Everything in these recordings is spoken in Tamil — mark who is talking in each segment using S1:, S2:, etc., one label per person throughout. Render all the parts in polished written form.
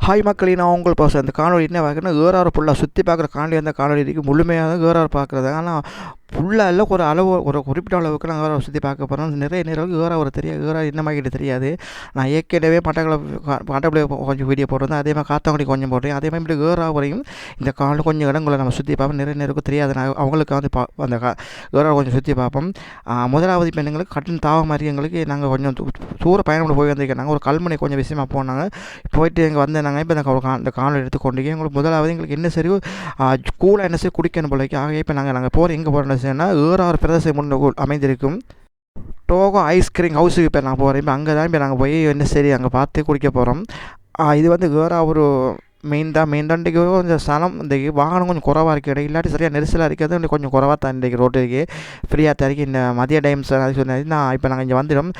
S1: ஹாய் மக்களே, நான் உங்கள் பாஸ். அந்த காணொலி என்ன பார்க்குறேன்னா, ஏறாறு ஃபுல்லாக சுற்றி பார்க்குற காணொலி அந்த காணொலி இருக்குது. முழுமையாக ஏறாறு பார்க்குறது. ஆனால் ஃபுல்லாக இல்லை, ஒரு அளவு, ஒரு குறிப்பிட்ட அளவுக்கு நான் ஏறாவை சுற்றி பார்க்க போகிறோம். நிறைய நேரம் ஏறாவை தெரியாது, ஏறாறு என்ன மாதிரி தெரியாது. நான் ஏற்கனவே மட்டக்குள்ள கொஞ்சம் வீடியோ போட்டிருந்தேன். அதே மாதிரி காத்தாங்குடி கொஞ்சம் போடுறேன். அதே மாதிரி ஏறாவரையும் இந்த காணொலி கொஞ்சம் இடங்களை நம்ம சுற்றி பார்ப்போம். நிறைய நேரம் தெரியாது, நான் அவங்களுக்கு வந்து அந்த ஏறாவை கொஞ்சம் சுற்றி பார்ப்போம். முதலாவது இப்போ எங்களுக்கு கட்டின் தாவ மாதிரி எங்களுக்கு நாங்கள் கொஞ்சம் தூர பயணம் போய் வந்திருக்கேன். நாங்கள் ஒரு கல்முனை கொஞ்சம் விஷயமாக போனாங்க. போயிட்டு எங்கள் வந்து நாங்கள் இப்போ அந்த காணொலி எடுத்துக்கொண்டு எங்களுக்கு முதலாவது எங்களுக்கு என்ன சரி கூலாக என்ன சரி குடிக்கணும் போலைக்கு. ஆக இப்போ நாங்கள் போகிற எங்கே போகிறோம் ஏறாறு பிரதேசம் முன்னு அமைந்திருக்கும் டோகோ ஐஸ்கிரீம் ஹவுஸுக்கு இப்போ நான் போகிறேன். இப்போ அங்கே தான் இப்போ நாங்கள் போய் என்ன சரி அங்கே பார்த்து குடிக்க போகிறோம். இது வந்து ஒரு மெயின் தான் இன்றைக்கு கொஞ்சம் ஸ்தலம் இன்றைக்கி வாகனம் கொஞ்சம் குறவாக இருக்குது. இடம் இல்லாட்டி சரியாக நெரிசலாக இருக்கிறது கொஞ்சம் குறவாக தான் இன்றைக்கி ரோட்டுக்கு ஃப்ரீயாக தான் இருக்குது. இந்த மதிய டைம் சார் அது சொன்னது நான் இப்போ நாங்கள் இங்கே வந்துடும்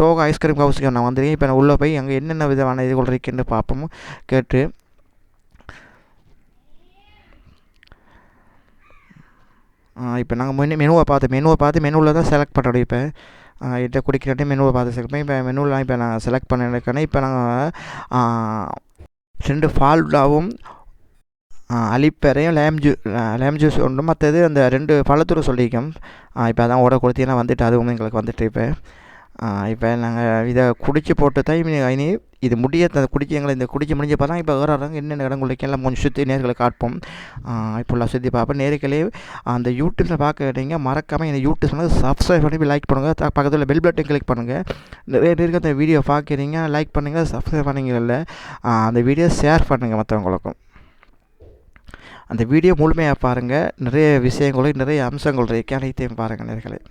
S1: டோகோ ஐஸ்கிரீம் ஹவுஸுக்கு நான் வந்துருக்கேன். இப்போ நான் உள்ளே போய் அங்கே என்னென்ன விதமான இதுகள் இருக்குன்னு பார்ப்போம் கேட்டு. இப்போ நாங்கள் மெனுவை பார்த்து மெனுவில் தான் செலக்ட் பண்ணுறோம். இப்போ இதை குடிக்கிறட்டே மெனுவை பார்த்து செலக்ட் பண்ணி இப்போ மெனுவெலாம் இப்போ நான் செலக்ட் பண்ணியிருக்கேன். இப்போ நாங்கள் 2 ஃபால்டாவும் அலிப்பறையும் லேம் ஜூஸ் ஒன்று, மற்றது அந்த 2 பழத்தூர் சொல்லியிருக்கோம். இப்போ அதான் ஓட கொடுத்தீங்கன்னா வந்துட்டு அதுவும் எங்களுக்கு வந்துட்டு இப்போ நாங்கள் இதை குடிச்சு போட்டு தான் இனி இது குடிக்க எங்களை இந்த குடிச்சு முடிஞ்சப்போ தான் இப்போ வேறாங்க என்னென்ன இடங்களுக்கு எல்லாம் கொஞ்சம் சுற்றி நேர்களை காட்போம். இப்போல்லாம் சுற்றி பார்ப்போம். நேர்களே அந்த யூடியூப்பில் பார்க்க கேட்டீங்க, மறக்காமல் இந்த யூடியூப் வந்து சப்ஸ்கிரைப் பண்ணி லைக் பண்ணுங்கள். பக்கத்தில் பெல் பட்டன் கிளிக் பண்ணுங்கள். நிறைய பேருக்கு அந்த வீடியோ பார்க்குறீங்க, லைக் பண்ணுங்கள், சப்ஸ்கிரைப் பண்ணிங்கல்ல, அந்த வீடியோ ஷேர் பண்ணுங்கள் மற்றவங்களுக்கும். அந்த வீடியோ முழுமையாக பாருங்கள். நிறைய விஷயங்களும் நிறைய அம்சங்கள் இருக்கு, அனைத்தையும் பாருங்கள் நேர்களே.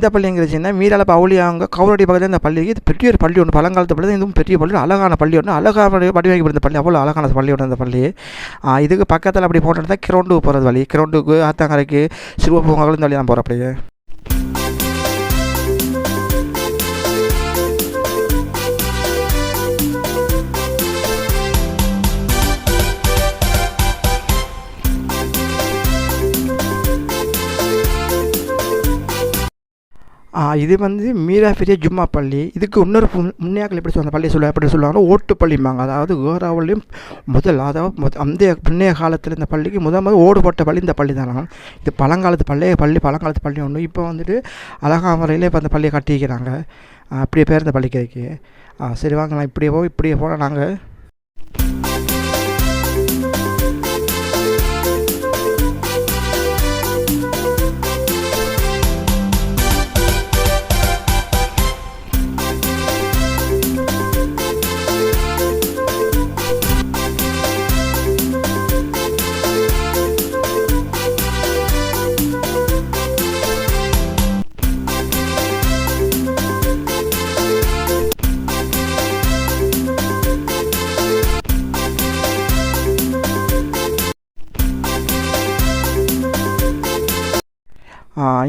S1: இந்த பள்ளி எங்கே இருந்துச்சுன்னா மீரால பவுலியாங்க கவுரடி பக்கத்தில் இந்த பள்ளி இது பெரிய ஒரு பள்ளி ஒன்று பழங்காலத்து பள்ளி இதுவும் பெரிய பள்ளி அழகான பள்ளி ஒன்று அழகான வடிவமைக்கப்பட்ட பள்ளி அவ்வளோ அழகான பள்ளி ஒன்று அந்த பள்ளி இதுக்கு பக்கத்தில் அப்படி போட்டோன்னா கிரௌண்டுக்கு போகிறது வழி கிரௌண்டுக்கு ஆத்தாங்கரைக்கு சிறுவப்பூங்காக்கள் இந்த வழி தான் போகிற அப்படியே இது வந்து மீரா பெரிய ஜும்மா பள்ளி இதுக்கு இன்னொரு முன்னையாக்கள் எப்படி சொல்ல பள்ளி எப்படி சொல்லுவாங்கன்னா ஓட்டுப்பள்ளிம்பாங்க அதாவது ஏறாவிலையும் அதாவது அந்த முன்னைய காலத்தில் இந்த பள்ளிக்கு முதல் ஓடு போட்ட பள்ளி இந்த பள்ளி தானே இது பழங்காலத்து பழங்காலத்து பள்ளி ஒன்று இப்போ வந்துட்டு அழகா முறையில் இப்போ அந்த பள்ளியை கட்டிக்கிறாங்க அப்படியே பேர் இந்த பள்ளிக்கு சரி வாங்க நான் இப்படியே போனால் நாங்கள்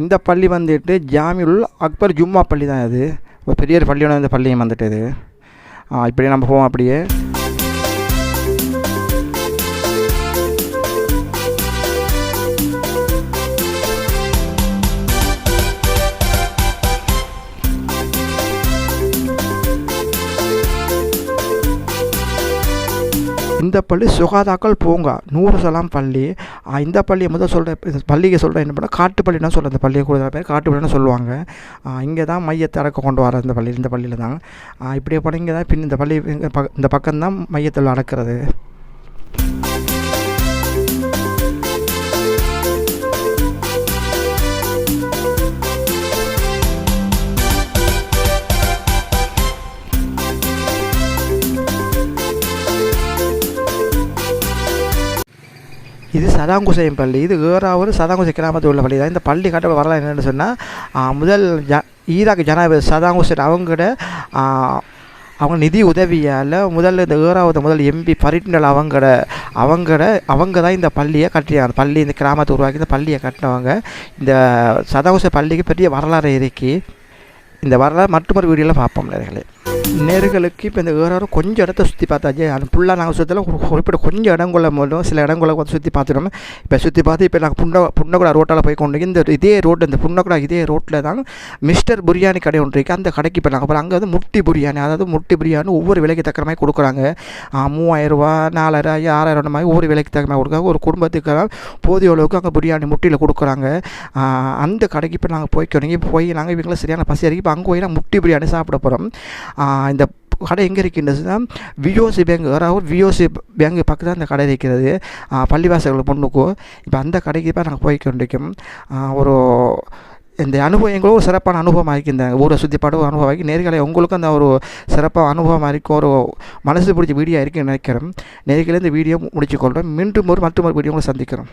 S1: இந்த பள்ளி வந்துட்டு ஜாமியுல் அக்பர் ஜும்மா பள்ளி தான் இது ஒரு பெரிய ஒரு பள்ளியோட இந்த பள்ளியும் வந்துட்டு இது இப்படியே நம்ம போவோம் அப்படியே இந்த பள்ளி சுகாதாக்கள் பூங்கா நூறு சலாம் பள்ளி இந்த பள்ளியை முதல் சொல்கிறேன் பள்ளிக்கு சொல்கிறேன் என்ன பண்ணால் காட்டுப்பள்ளினா சொல்கிறேன் இந்த பள்ளியை கூட பேர் காட்டுப்பள்ளின்னு சொல்லுவாங்க இங்கே தான் மையத்தை அடக்க கொண்டு வர இந்த பள்ளியில் தான் இப்படியே போனால் இங்கே தான் பின் இந்த பள்ளி இந்த பக்கம்தான் மையத்தில் அடக்கிறது இது சதாம் ஹுசைன் பள்ளி இது ஏறாவூர் சதாம் ஹுசைன் கிராமத்தில் உள்ள பள்ளி தான் இந்த பள்ளி கட்ட வரலாம் என்னென்னு சொன்னால் முதல் ஈராக் ஜனாதிபதி சதாம் ஹுசைன் அவங்க நிதி உதவியால் முதல்ல இந்த ஏறாவது முதல் எம்பி பரிட்னல் அவங்க தான் இந்த பள்ளியை கட்டினாங்க பள்ளி இந்த கிராமத்தை உருவாக்கி இந்த பள்ளியை கட்டினவங்க இந்த சதாம் ஹுசைன் பள்ளிக்கு பெரிய வரலாறு இருக்கு இந்த வரலாறு மற்றொரு வீடியோவில் பார்ப்போம் நேர்களுக்கு இப்போ இந்த ஏறாரும் கொஞ்சம் இடத்த சுற்றி பார்த்தாச்சு அது ஃபுல்லாக நாங்கள் சுற்றலாம் குறிப்பிட்ட கொஞ்சம் இடங்களை மட்டும் சில இடங்களை வந்து சுற்றி பார்த்துட்டோம் இப்போ சுற்றி பார்த்து இப்போ நாங்கள் புன்னகுடா ரோட்டால் போய் கொண்டு இதே ரோடு இந்த புன்னகுடா இதே ரோட்டில் தான் மிஸ்டர் பிரியாணி கடை ஒன்று இருக்குது அந்த கடைக்கு இப்போ நாங்கள் போகிறோம் அங்கே வந்து முட்டி பிரியாணி அதாவது முட்டி பிரியாணி ஒவ்வொரு விலைக்கு தக்கிற மாதிரி கொடுக்குறாங்க 3000 ரூபா 4000 6000 மாதிரி ஒவ்வொரு விலைக்கு தக்கிற மாதிரி கொடுக்குறாங்க ஒரு குடும்பத்துக்கு போதிய அளவுக்கு அங்கே பிரியாணி முட்டியில் கொடுக்குறாங்க அந்த கடைக்கு இப்போ நாங்கள் போய் நாங்கள் இவங்களை சரியான பசி இறக்கி இப்போ அங்கே போய் நாங்கள் முட்டி பிரியாணி சாப்பிட போகிறோம் இந்த கடை எங்கே இருக்கின்றதுன்னா விஓசி பேங்க் அதாவது விஓசி பேங்க் பக்கத்தில் அந்த கடை இருக்கிறது பள்ளிவாசல்கள் பொண்ணுக்கும் இப்போ அந்த கடைக்கு இப்போ நாங்கள் போய் கொண்டிருக்கோம் ஒரு இந்த அனுபவம் எங்களும் ஒரு சிறப்பான அனுபவமாக இருக்குது இந்த ஊரை சுற்றி பாட அனுபவம் ஆகி நேர்களை உங்களுக்கும் அந்த ஒரு சிறப்பான அனுபவமாக இருக்கும் ஒரு மனசு பிடிச்ச வீடியோ இருக்குன்னு நினைக்கிறேன் நேர்களை இந்த வீடியோ முடிச்சுக்கொள்கிறோம் மீண்டும் மற்றொரு வீடியோ உங்களை சந்திக்கிறோம்